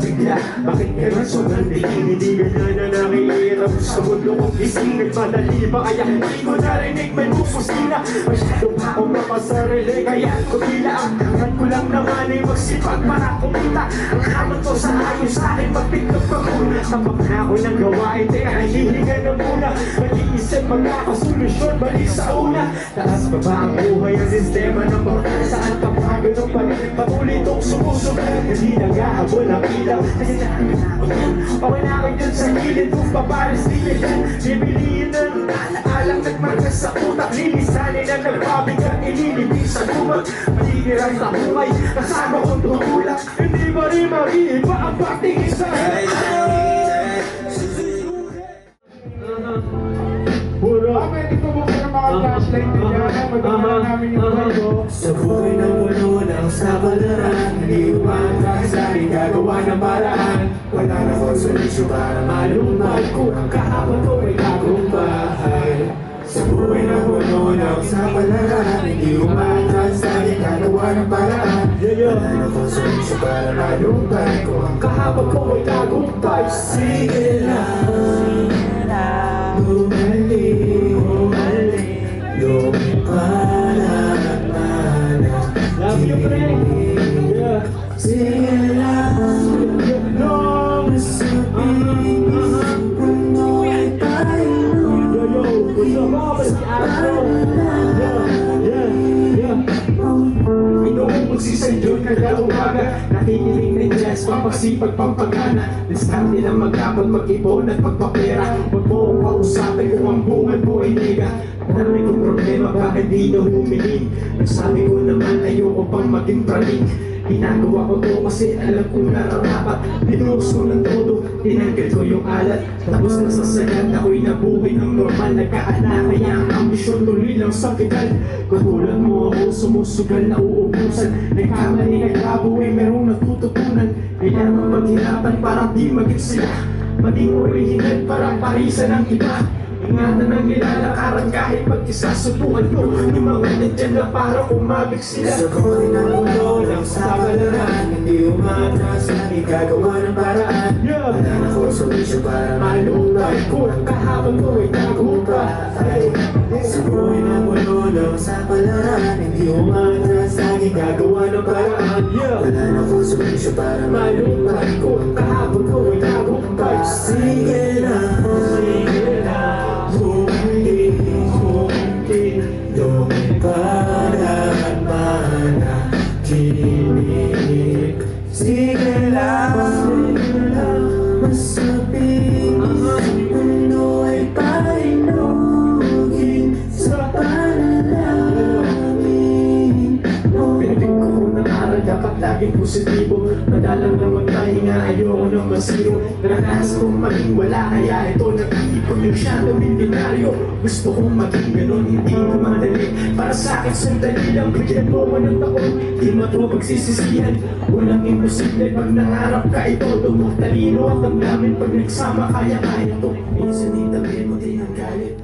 bigla. Bakit ganun sobrang dilim? Hindi ganyan na nakihirap sa mundo kong isingit. Madali ba kaya hindi ko narinig may pupusina? Masyado pa akong mapasarili, kaya ko tila ang hangat ko lang naman ay magsipag para kumita. Ang hamon ko sa ayos sa akin magpiklog pa muna. Tapak na ako ng gawain, teka hihinga na muna. Mag-iisip magkakasolusyon, balik sa una. Taas pa ba ang buhay ang sistema ng baka? Saan ka pa ganun pa rin? Patuloy itong sumusugal, hindi nag-ahabol ang ilaw. Kasi okay na ako dyan sa gilid kung papares nila yan. Bibiliin ng alaalang nagmarkas sa utak. Lilisanin na nagpabigat, ililibig sa lumag. Maliliran sa humay, kasama kong tumulak. Hindi ba rin mag-iiba ang pating isa? Pwede ko buksan ang mga flashlight niya. Madama namin yung bago. Sa buhay ng puno ng sabalaran, hindi umatras sa aking gagawa ng paraan. Wala na ko solusyon para malumad kung ang kahapon ko ay bagong bahay. Sa buhay ng puno ng sabalaran, hindi umatras sa aking gagawa ng paraan. Wala na ko solusyon para malumad kung ang kahapon ko ay tagumpay. Sige lang, bumalik yung love you, friend. Yeah. Sige lang, no, masabing puno ay tayo. Gusto mo ba si Astro? Inoong magsisendyon kada umaga. Nakikinig ng jazz, pampagsipag, pampagana. Diskarte na magkapag, mag-ipon at pagpapera. Huwag mo akong kausapin kung ang bungad mo ay nega. Marami kong problema, bakit di na humiling? Nagsabi ko naman ayoko pang maging praning. Ginagawa ko to kasi alam kong nararapat. Binuhos ko ng todo, tinanggal ko yung alat. Tapos nasasagad ako'y nabuhay ng normal. Nagkaanak kaya ang ambisyon tuloy lang sa pigal. Katulad mo ako sumusugal na uubusan. Nagkamali naglabo ay merong natututunan. Kailangan maghirapan para di maging sila. Maging original parang parisan ng iba. Ingatan ang nilalakaran kahit pag-isasubukan ko. Yung mga nandyan na para umabig sila. Sa ko'y nagulo lang sa balaran, hindi umatras na igagawa ng paraan. Wala na ko solusyon para malumay kung ang kahapon ko ay tagumpay. Sa ko'y nagulo lang sa balaran, hindi umatras na igagawa ng paraan. Wala na ko solusyon para malumay kung ang kahapon ko ay tagumpay. Sige lang, sige lang, lumipad manatinig. Sige lang, masabing puno ay painugin sa panalangin mo. Pinagin ko ng aral, dapat laging positibo. Madalang na magpahinga, ayoko nang masiro. Naranasan kong maging wala, kaya ito nag-iipon yung siya na milyonaryo. Gusto kong maging ganun, hindi ko madali. Para sa akin, sandali lang, bigyan mo ko ng taon. Di mo ito pagsisisihan, walang imposible. Pag nangarap ka, ito talino at ang namin. Pag nagsama, kaya ito. Minsan itabi mo din ang galit.